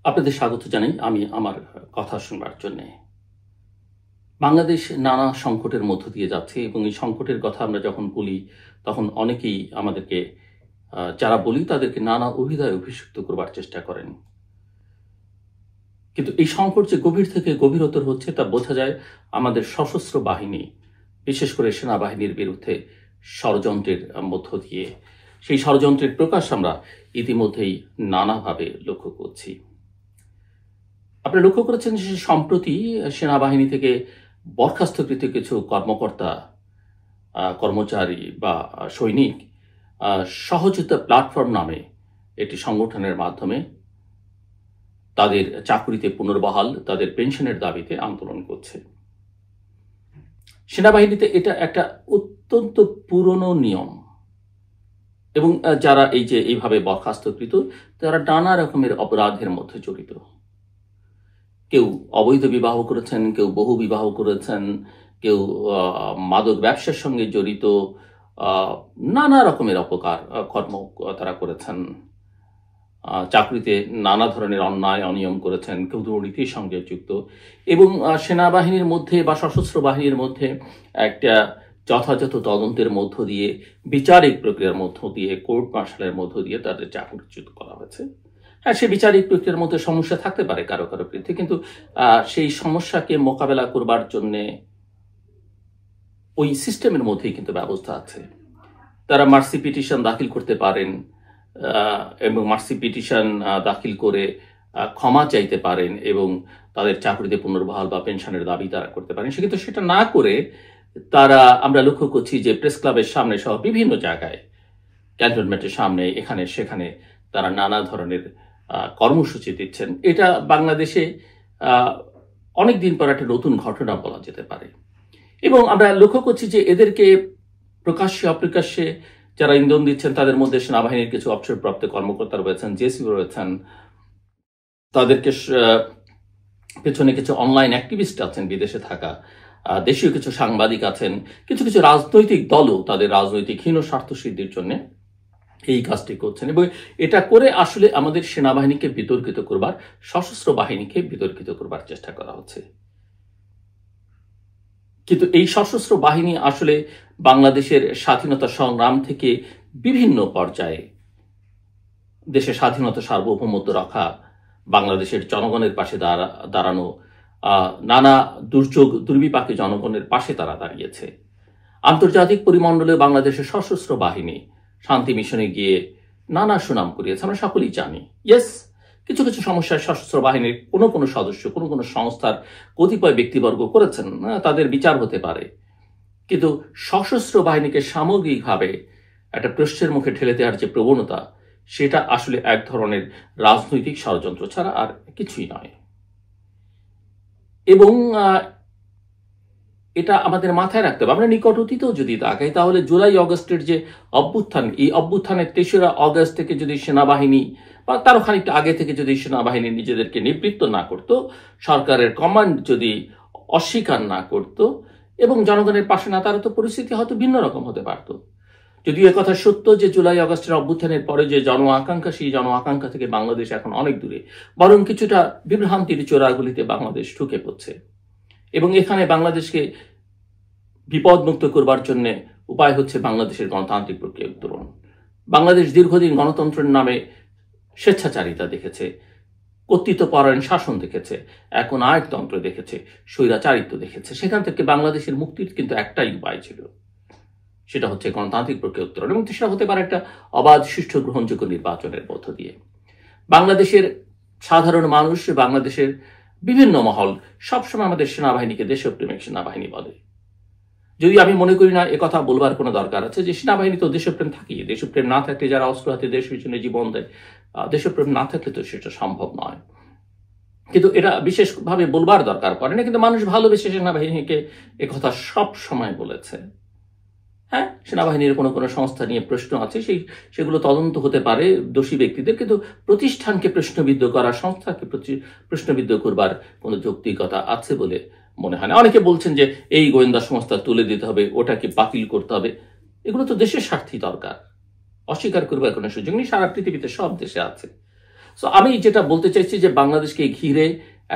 আপনাদের স্বাগত জানাই আমি আমার কথা শুনবার জন্য। বাংলাদেশ নানা সংকটের মধ্য দিয়ে যাচ্ছে এবং এই সংকটের কথা আমরা যখন বলি তখন অনেকেই আমাদেরকে যারা বলি তাদেরকে নানা অভিধায় অভিষিক্ত করবার চেষ্টা করেন। কিন্তু এই সংকট যে গভীর থেকে গভীরতর হচ্ছে তা বোঝা যায় আমাদের সশস্ত্র বাহিনী, বিশেষ করে সেনাবাহিনীর বিরুদ্ধে ষড়যন্ত্রের মধ্য দিয়ে। সেই ষড়যন্ত্রের প্রকাশ আমরা ইতিমধ্যেই নানাভাবে লক্ষ্য করছি। আপনি লক্ষ্য করেছেন যে সম্প্রতি সেনাবাহিনী থেকে বরখাস্তকৃত কিছু কর্মকর্তা, কর্মচারী বা সৈনিক সহযোগিতা প্ল্যাটফর্ম নামে একটি সংগঠনের মাধ্যমে তাদের চাকরিতে পুনর্বহাল, তাদের পেনশনের দাবিতে আন্দোলন করছে। সেনাবাহিনীতে এটা একটা অত্যন্ত পুরনো নিয়ম এবং যারা এইভাবে বরখাস্তকৃত তারা নানা রকমের অপরাধের মধ্যে জড়িত। কেউ অবৈধ বিবাহ করেছেন, কেউ বহু বিবাহ করেছেন, কেউ মাদক ব্যবসার সঙ্গে জড়িত, নানা রকমের কর্ম তারা করেছেন। চাকরিতে নানা ধরনের অন্যায় অনিয়ম করেছেন, কেউ দুর্নীতির সঙ্গে যুক্ত। এবং সেনাবাহিনীর মধ্যে বা সশস্ত্র বাহিনীর মধ্যে একটা যথাযথ তদন্তের মধ্য দিয়ে, বিচারিক প্রক্রিয়ার মধ্য দিয়ে, কোর্ট মার্শালের মধ্য দিয়ে তাদের চাকরিচ্যুত করা হয়েছে। হ্যাঁ, সে বিচারিক প্রক্রিয়ার মধ্যে সমস্যা থাকতে পারে কারো কারো বিরুদ্ধে, কিন্তু সেই সমস্যাকে মোকাবেলা করবার জন্যে ওই সিস্টেমের মধ্যেই কিন্তু ব্যবস্থা আছে। তারা মার্সি পিটিশন দাখিল করতে পারেন এবং মার্সি পিটিশন দাখিল করে ক্ষমা চাইতে পারেন এবং তাদের চাকরিতে পুনর্বহাল বা পেনশনের দাবি তারা করতে পারেন। কিন্তু সেটা না করে তারা, আমরা লক্ষ্য করছি যে প্রেস ক্লাবের সামনে সহ বিভিন্ন জায়গায়, ক্যান্টনমেন্টের সামনে, এখানে সেখানে তারা নানা ধরনের কর্মসূচি দিচ্ছেন। এটা বাংলাদেশে অনেকদিন পর একটা নতুন ঘটনা বলা যেতে পারে। এবং আমরা লক্ষ্য করছি যে এদেরকে প্রকাশ্যে অপ্রকাশ্যে যারা ইন্ধন দিচ্ছেন তাদের মধ্যে সেনাবাহিনীর কিছু অবসরপ্রাপ্ত কর্মকর্তা রয়েছেন, জেসি রয়েছেন, তাদেরকে পেছনে কিছু অনলাইন অ্যাক্টিভিস্ট আছেন, বিদেশে থাকা দেশীয় কিছু সাংবাদিক আছেন, কিছু কিছু রাজনৈতিক দলও তাদের রাজনৈতিক হীন স্বার্থ সিদ্ধির জন্য এই কাজটি করছেন। এবং এটা করে আসলে আমাদের সেনাবাহিনীকে বিতর্কিত করবার, সশস্ত্র বাহিনীকে বিতর্কিত করবার চেষ্টা করা হচ্ছে। কিন্তু এই সশস্ত্র বাহিনী আসলে বাংলাদেশের স্বাধীনতা সংগ্রাম থেকে বিভিন্ন পর্যায়ে দেশের স্বাধীনতা সার্বভৌমত্ব রক্ষা, বাংলাদেশের জনগণের পাশে দাঁড়ানো, নানা দুর্যোগ দুর্বিপাকে জনগণের পাশে তারা দাঁড়িয়েছে। আন্তর্জাতিক পরিমণ্ডলে বাংলাদেশের সশস্ত্র বাহিনী শান্তি মিশনে গিয়ে নানা সুনাম করিয়েছে, আমরা সকলেই জানি। ইয়েস, কিছু কিছু সমস্যায় সশস্ত্র বাহিনীর কোনো সদস্য, কোনো সংস্থার কতিপয় ব্যক্তিবর্গ করেছেন, তাদের বিচার হতে পারে। কিন্তু সশস্ত্র বাহিনীকে সামগ্রিকভাবে একটা প্রশ্নের মুখে ঠেলে দেওয়ার যে প্রবণতা, সেটা আসলে এক ধরনের রাজনৈতিক ষড়যন্ত্র ছাড়া আর কিছুই নয়। এবং এটা আমাদের মাথায় রাখতে হবে। আমরা নিকট অতীতেও যদি তাকাই তাহলে জুলাই অগস্টের যে অভ্যুত্থান, এই অভ্যুত্থানের ৩রা অগস্ট থেকে যদি সেনাবাহিনী বা তারও খানিকটা আগে থেকে যদি সেনাবাহিনী নিজেদেরকে নিবৃত্ত না করত, সরকারের কমান্ড যদি অস্বীকার না করত এবং জনগণের পাশে না দাঁড়াতো, পরিস্থিতি হয়তো ভিন্ন রকম হতে পারত। যদিও একথা সত্য যে জুলাই অগস্টের অভ্যুত্থানের পরে যে জন আকাঙ্ক্ষা, সেই জন আকাঙ্ক্ষা থেকে বাংলাদেশ এখন অনেক দূরে, বরং কিছুটা বিভ্রান্তির চোরাগুলিতে বাংলাদেশ ঢুকে পড়ছে। এবং এখানে বাংলাদেশকে বিপদমুক্ত করবার জন্য উপায় হচ্ছে বাংলাদেশের গণতান্ত্রিক প্রক্রিয়া উত্তরণ। বাংলাদেশ দীর্ঘদিন গণতন্ত্রের নামে স্বেচ্ছাচারিতা দেখেছে, কর্তৃত্বপরায়ণ শাসন দেখেছে, এখন আয়কতন্ত্র দেখেছে, স্বৈরাচারিত্ব দেখেছে। সেখান থেকে বাংলাদেশের মুক্তির কিন্তু একটাই উপায় ছিল, সেটা হচ্ছে গণতান্ত্রিক প্রক্রিয়া উত্তরণ। এবং সেটা হতে পারে একটা অবাধ, সুষ্ঠু, গ্রহণযোগ্য নির্বাচনের মধ্য দিয়ে। বাংলাদেশের সাধারণ মানুষ, বাংলাদেশের বিভিন্ন মহল সবসময় আমাদের সেনাবাহিনীকে দেশপ্রেমিক সেনাবাহিনী বলে। যদি আমি মনে করি না একথা বলবার কোনো দরকার আছে, যে সেনাবাহিনী তো দেশপ্রেম থাকেই। দেশপ্রেম না থাকলে যারা অস্ত্র হাতে দেশের জন্য জীবন দেয়, দেশপ্রেম না থাকলে তো সেটা সম্ভব নয়। কিন্তু এটা বিশেষভাবে বলবার দরকার পড়ে না। কিন্তু মানুষ ভালোবেসে সেনাবাহিনীকে একথা সব সময় বলেছে। হ্যাঁ, সেনাবাহিনীর কোনো সংস্থা নিয়ে প্রশ্ন আছে, সেগুলো তদন্ত হতে পারে দোষী ব্যক্তিদের, কিন্তু প্রতিষ্ঠানকে প্রশ্নবিদ্ধ করা, সংস্থাকে প্রশ্নবিদ্ধ করবার কোনো যৌক্তিকতা আছে বলে মনে হয় না। অনেকে বলছেন যে এই গোয়েন্দা সংস্থা তুলে দিতে হবে, ওটাকে বাতিল করতে হবে। এগুলো তো দেশের স্বার্থেই দরকার, অস্বীকার করবার কোনো সুযোগ নেই, সারা পৃথিবীতে সব দেশে আছে। সো আমি যেটা বলতে চাইছি যে বাংলাদেশকে ঘিরে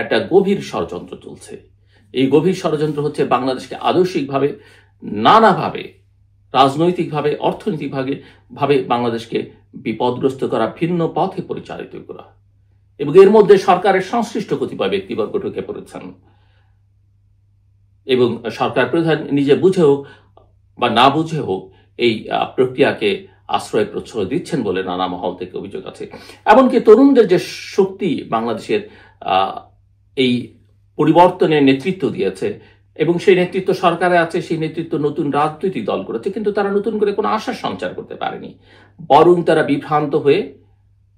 একটা গভীর ষড়যন্ত্র চলছে। এই গভীর ষড়যন্ত্র হচ্ছে বাংলাদেশকে আদর্শিকভাবে, নানাভাবে, রাজনৈতিকভাবে, অর্থনৈতিকভাবে বাংলাদেশকে বিপদগ্রস্ত করা, ভিন্ন পথে পরিচালিত করা। এবং এর মধ্যে সরকারের সংশ্লিষ্ট কতিপয় ব্যক্তিবর্গ ঢুকে পড়েছেন এবং সরকার প্রধান নিজে বুঝে হোক বা না বুঝে হোক এই প্রক্রিয়াকে আশ্রয় প্রশ্রয় দিচ্ছেন বলে নানা মহল থেকে অভিযোগ আছে। এমনকি তরুণদের যে শক্তি বাংলাদেশের এই পরিবর্তনের নেতৃত্ব দিয়েছে এবং সেই নেতৃত্ব সরকারে আছে, সেই নেতৃত্ব নতুন রাজনৈতিক দল করেছে, কিন্তু তারা নতুন করে কোনো আশা সঞ্চার করতে পারেনি। বরং তারা বিভ্রান্ত হয়ে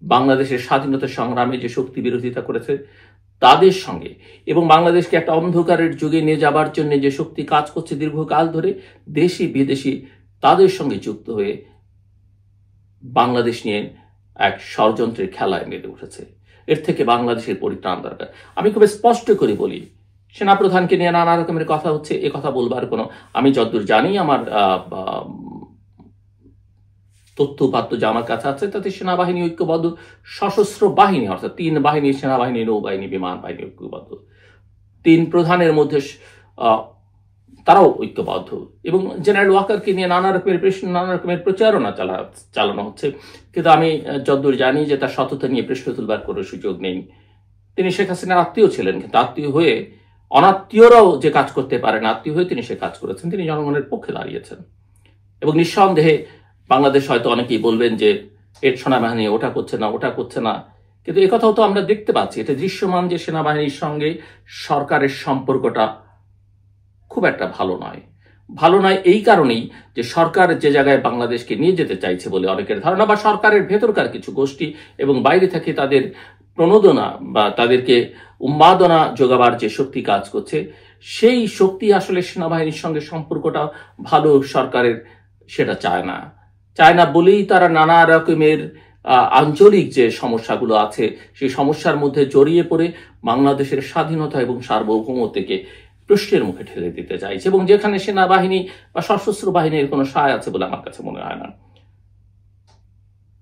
বাংলাদেশের স্বাধীনতা সংগ্রামে যে শক্তি বিরোধিতা করেছে তাদের সঙ্গে এবং বাংলাদেশকে একটা অন্ধকারের যুগে নিয়ে যাবার জন্য যে শক্তি কাজ করছে দীর্ঘকাল ধরে, দেশি বিদেশি, তাদের সঙ্গে যুক্ত হয়ে বাংলাদেশ নিয়ে এক ষড়যন্ত্রের খেলায় মেতে উঠেছে। এর থেকে বাংলাদেশের পরিত্রাণ দরকার। আমি খুব স্পষ্ট করে বলি, সেনাপ্রধানকে নিয়ে নানা রকমের কথা হচ্ছে, এ কথা বলবার কোনো, আমি যতদূর জানি, আমার তথ্য উপাত্ত যে আমার কাছে আছে তাতে সেনাবাহিনী ঐক্যবদ্ধ সশস্ত্র বাহিনী, অর্থাৎ 3 বাহিনী, সেনাবাহিনী, নৌবাহিনী, বিমান বাহিনী ঐক্যবদ্ধ। 3 প্রধানের মধ্যে তারাও ঐক্যবদ্ধ এবং জেনারেল ওয়াকারকে নিয়ে নানা রকমের প্রচারণা চালানো হচ্ছে। কিন্তু আমি যতদূর জানি যে তার সততা নিয়ে প্রশ্ন তুলবার কোনো সুযোগ নেই। তিনি শেখ হাসিনার আত্মীয় ছিলেন, কিন্তু আত্মীয় হয়ে অনাত্মীয়রাও যে কাজ করতে পারেন, আত্মীয় হয়ে তিনি সে কাজ করেছেন। তিনি জনগণের পক্ষে দাঁড়িয়েছেন এবং নিঃসন্দেহে বাংলাদেশ হয়তো অনেকেই বলবেন যে এর সেনাবাহিনী ওটা করছে না, কিন্তু একথাও তো আমরা দেখতে পাচ্ছি, এটা দৃশ্যমান যে সেনাবাহিনীর সঙ্গে সরকারের সম্পর্কটা খুব একটা ভালো নয় এই কারণেই যে সরকার যে জায়গায় বাংলাদেশকে নিয়ে যেতে চাইছে বলে অনেকের ধারণা, বা সরকারের ভেতরকার কিছু গোষ্ঠী এবং বাইরে থেকে তাদের প্রণোদনা বা তাদেরকে উন্মাদনা যোগাবার যে শক্তি কাজ করছে, সেই শক্তি আসলে সেনাবাহিনীর সঙ্গে সম্পর্কটা ভালো সরকারের সেটা চায় না বলেই তারা নানা রকমের আঞ্চলিক যে সমস্যাগুলো আছে সেই সমস্যার মধ্যে জড়িয়ে পড়ে বাংলাদেশের স্বাধীনতা এবং সার্বভৌমত্বকে প্রশ্নের মুখে ঠেলে দিতে চাইছে, এবং যেখানে সেনাবাহিনী বা সশস্ত্র বাহিনীর কোনো সায় আছে বলে আমার কাছে মনে হয় না।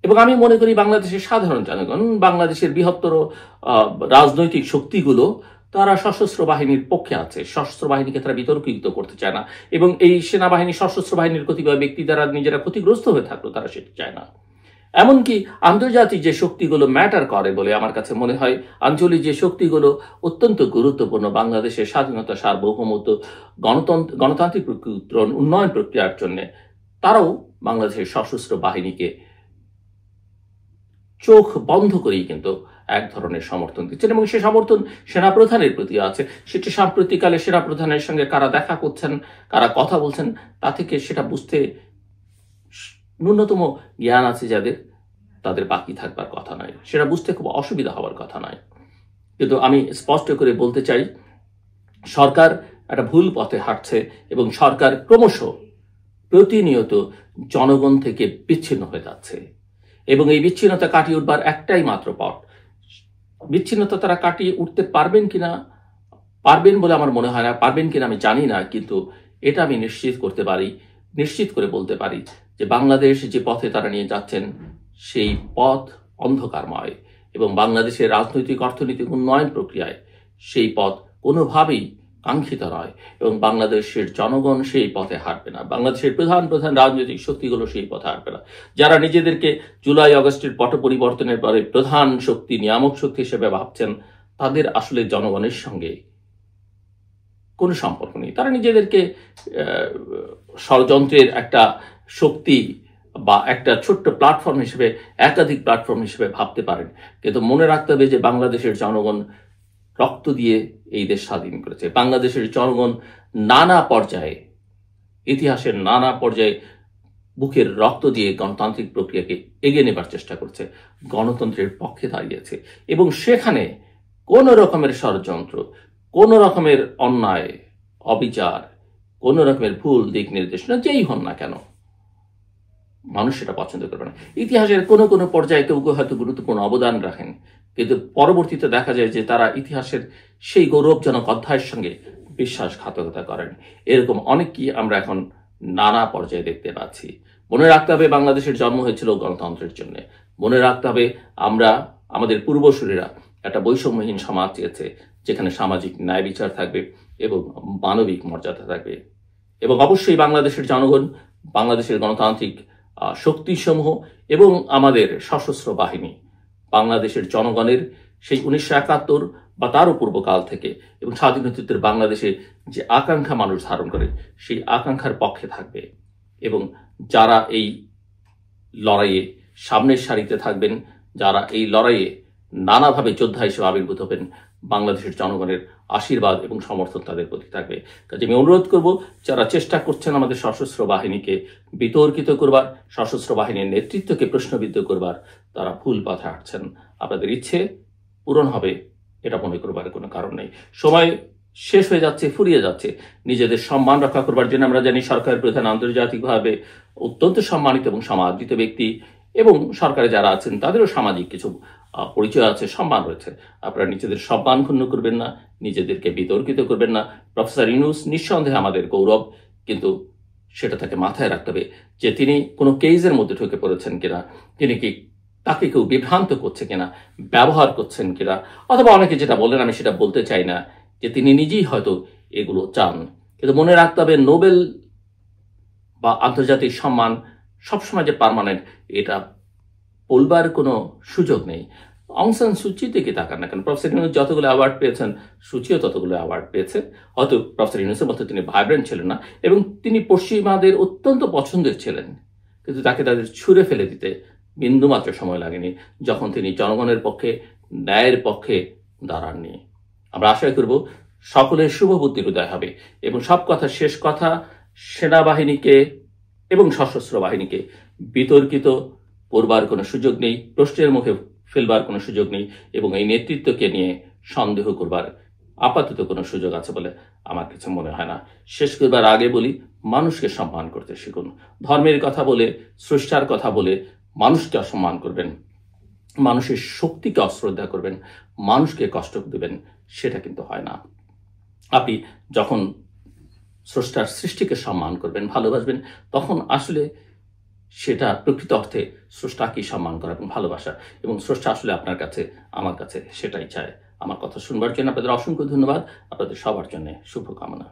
এবং আমি মনে করি বাংলাদেশের সাধারণ জনগণ, বাংলাদেশের বৃহত্তর রাজনৈতিক শক্তিগুলো তারা সশস্ত্র বাহিনীর পক্ষে আছে। সশস্ত্র বাহিনীকে তারা বিতর্কিত করতে চায় না এবং এই সেনাবাহিনী সশস্ত্র বাহিনীর কতিপয় ব্যক্তি দ্বারা নিজেরা ক্ষতিগ্রস্ত হয়ে থাকলো, তারা সেটা চায় না। এমনকি আন্তর্জাতিক যে শক্তিগুলো ম্যাটার করে বলে আমার কাছে মনে হয়, আঞ্চলিক যে শক্তিগুলো অত্যন্ত গুরুত্বপূর্ণ বাংলাদেশের স্বাধীনতা, সার্বভৌমত্ব, গণতান্ত্রিক উন্নয়ন প্রক্রিয়ার জন্য, তারাও বাংলাদেশের সশস্ত্র বাহিনীকে চোখ বন্ধ করেই কিন্তু এক ধরনের সমর্থন দিচ্ছেন এবং সে সমর্থন সেনাপ্রধানের প্রতি আছে। সেটি সাম্প্রতিককালে সেনাপ্রধানের সঙ্গে কারা দেখা করছেন, কারা কথা বলছেন, তা থেকে সেটা বুঝতে ন্যূনতম জ্ঞান আছে যাদের, তাদের বাকি থাকবার কথা নয়, সেটা বুঝতে খুব অসুবিধা হওয়ার কথা নয়। কিন্তু আমি স্পষ্ট করে বলতে চাই, সরকার একটা ভুল পথে হাঁটছে এবং সরকার ক্রমশ প্রতিনিয়ত জনগণ থেকে বিচ্ছিন্ন হয়ে যাচ্ছে এবং এই বিচ্ছিন্নতা কাটিয়ে উঠবার একটাই মাত্র পথ। বিচ্ছিন্নতা তারা কাটিয়ে উঠতে পারবেন বলে আমার মনে হয় না, পারবেন কিনা আমি জানি না, কিন্তু এটা আমি নিশ্চিত করে বলতে পারি যে বাংলাদেশ যে পথে তারা নিয়ে যাচ্ছেন সেই পথ অন্ধকারময় এবং বাংলাদেশের রাজনৈতিক অর্থনৈতিক উন্নয়ন প্রক্রিয়ায় সেই পথ কোনোভাবেই কাঙ্ক্ষিত নয় এবং বাংলাদেশের জনগণ সেই পথে হাঁটবে না। বাংলাদেশের প্রধান রাজনৈতিক শক্তিগুলো সেই পথে হাঁটবে না। যারা নিজেদেরকে জুলাই আগস্টের পট পরিবর্তনের পরে প্রধান শক্তি, নিয়ামক শক্তি হিসেবে ভাবছেন, তাদের আসলে জনগণের সঙ্গে কোনো সম্পর্ক নেই। তারা নিজেদেরকে ষড়যন্ত্রের একটা শক্তি বা একটা ছোট্ট প্ল্যাটফর্ম হিসেবে, একাধিক প্ল্যাটফর্ম হিসেবে ভাবতে পারেন, কিন্তু মনে রাখতে হবে যে বাংলাদেশের জনগণ রক্ত দিয়ে এই দেশ স্বাধীন করেছে। বাংলাদেশের জনগণ নানা পর্যায়ে, ইতিহাসের নানা পর্যায়ে বুকের রক্ত দিয়ে গণতান্ত্রিক প্রক্রিয়াকে এগিয়ে নেবার চেষ্টা করছে, গণতন্ত্রের পক্ষে দাঁড়িয়েছে এবং সেখানে কোন রকমের ষড়যন্ত্র, কোন রকমের অন্যায়, অবিচার, কোন রকমের ভুল দিক নির্দেশনা যেই হন না কেন, মানুষ সেটা পছন্দ করবে না। ইতিহাসের কোনো পর্যায়ে কেউ হয়তো গুরুত্বপূর্ণ অবদান রাখেন, কিন্তু পরবর্তীতে দেখা যায় যে তারা ইতিহাসের সেই গৌরবজনক অধ্যায়ের সঙ্গে বিশ্বাসঘাতকতা করেন। এরকম অনেকই আমরা এখন নানা পর্যায়ে দেখতে পাচ্ছি। মনে রাখতে হবে বাংলাদেশের জন্ম হয়েছিল গণতন্ত্রের জন্য। মনে রাখতে হবে আমরা আমাদের পূর্বসূরীরা একটা বৈষম্যহীন সমাজ চেয়েছে, যেখানে সামাজিক ন্যায় বিচার থাকবে এবং মানবিক মর্যাদা থাকবে। এবং অবশ্যই বাংলাদেশের জনগণ, বাংলাদেশের গণতান্ত্রিক শক্তিসমূহ এবং আমাদের সশস্ত্র বাহিনী বাংলাদেশের জনগণের সেই 1971 বা তারও পূর্বকাল থেকে এবং স্বাধীনোত্তর বাংলাদেশে যে আকাঙ্ক্ষা মানুষ ধারণ করে, সেই আকাঙ্ক্ষার পক্ষে থাকবে। এবং যারা এই লড়াইয়ে সামনের সারিতে থাকবেন, যারা এই লড়াইয়ে নানাভাবে যোদ্ধা হিসেবে আবির্ভূত হবেন, বাংলাদেশের জনগণের আশীর্বাদ এবং সমর্থন তাদের প্রতি থাকবে। কাজে আমি অনুরোধ করব, যারা চেষ্টা করছেন আমাদের সশস্ত্র বাহিনীকে বিতর্কিত করবার, সশস্ত্র বাহিনীর নেতৃত্বকে প্রশ্নবিদ্ধ করবার, তারা ভুল পথে হাঁটছেন। আপনাদের ইচ্ছে পূরণ হবে এটা মনে করবার কোনো কারণ নেই। সময় শেষ হয়ে যাচ্ছে, ফুরিয়ে যাচ্ছে। নিজেদের সম্মান রক্ষা করবার জন্য আমরা জানি সরকারের প্রধান আন্তর্জাতিকভাবে অত্যন্ত সম্মানিত এবং সমাদৃত ব্যক্তি, এবং সরকারে যারা আছেন তাদেরও সামাজিক কিছু পরিচয় আছে, সম্মান রয়েছে। আপনারা নিজেদের সম্মান ক্ষুণ্ণ করবেন না, নিজেদেরকে বিতর্কিত করবেন না। প্রফেসর ইউনূস নিঃসন্দেহে আমাদের গৌরব, কিন্তু সেটা তাকে মাথায় রাখতে হবে যে তিনি কোনো কেজের মধ্যে ঢুকে পড়েছেন কিনা, তিনি কি তাকে কেউ বিভ্রান্ত করছে কিনা, ব্যবহার করছেন কিনা, অথবা অনেকে যেটা বলেন, আমি সেটা বলতে চাই না, যে তিনি নিজেই হয়তো এগুলো চান। কিন্তু মনে রাখতে হবে, নোবেল বা আন্তর্জাতিক সম্মান সবসময় যে পার্মানেন্ট এটা বলবার কোনো সুযোগ নেই। অং সান সুচির দিকে তাকান না কেন, প্রফেসর ইউনূস যতগুলো অ্যাওয়ার্ড পেয়েছেন, সুচিও ততগুলো অ্যাওয়ার্ড পেয়েছে। হয়তো প্রফেসর ইউনূসের মতো তিনি ভাইব্রেন্ট ছিলেন না, এবং তিনি পশ্চিমাদের অত্যন্ত পছন্দের ছিলেন, কিন্তু তাকে তাদের ছুঁড়ে ফেলে দিতে বিন্দুমাত্র সময় লাগেনি, যখন তিনি জনগণের পক্ষে, ন্যায়ের পক্ষে দাঁড়াননি। আমরা আশা করব সকলের শুভবুদ্ধির উদয় হবে, এবং সব কথা শেষ কথা, সেনাবাহিনীকে এবং সশস্ত্র বাহিনীকে বিতর্কিত করবার কোনো সুযোগ নেই, প্রশ্নের মুখে ফেলবার কোনো সুযোগ নেই, এবং এই নেতৃত্বকে নিয়ে সন্দেহ করবার আপাতত কোনো সুযোগ আছে বলে আমার কিছু মনে হয় না। শেষ করবার আগে বলি, মানুষকে সম্মান করতে শিখুন। ধর্মের কথা বলে, স্রষ্টার কথা বলে মানুষকে অসম্মান করবেন, মানুষের শক্তিকে অশ্রদ্ধা করবেন, মানুষকে কষ্ট দেবেন, সেটা কিন্তু হয় না। আপনি যখন স্রষ্টার সৃষ্টিকে সম্মান করবেন, ভালোবাসবেন, তখন আসলে সেটা প্রকৃত অর্থে স্রষ্টাকেই সম্মান করা এবং ভালোবাসা, এবং স্রষ্টা আসলে আপনার কাছে, আমার কাছে সেটাই চায়। আমার কথা শুনবার জন্য আপনাদের অসংখ্য ধন্যবাদ। আপনাদের সবার জন্য শুভকামনা।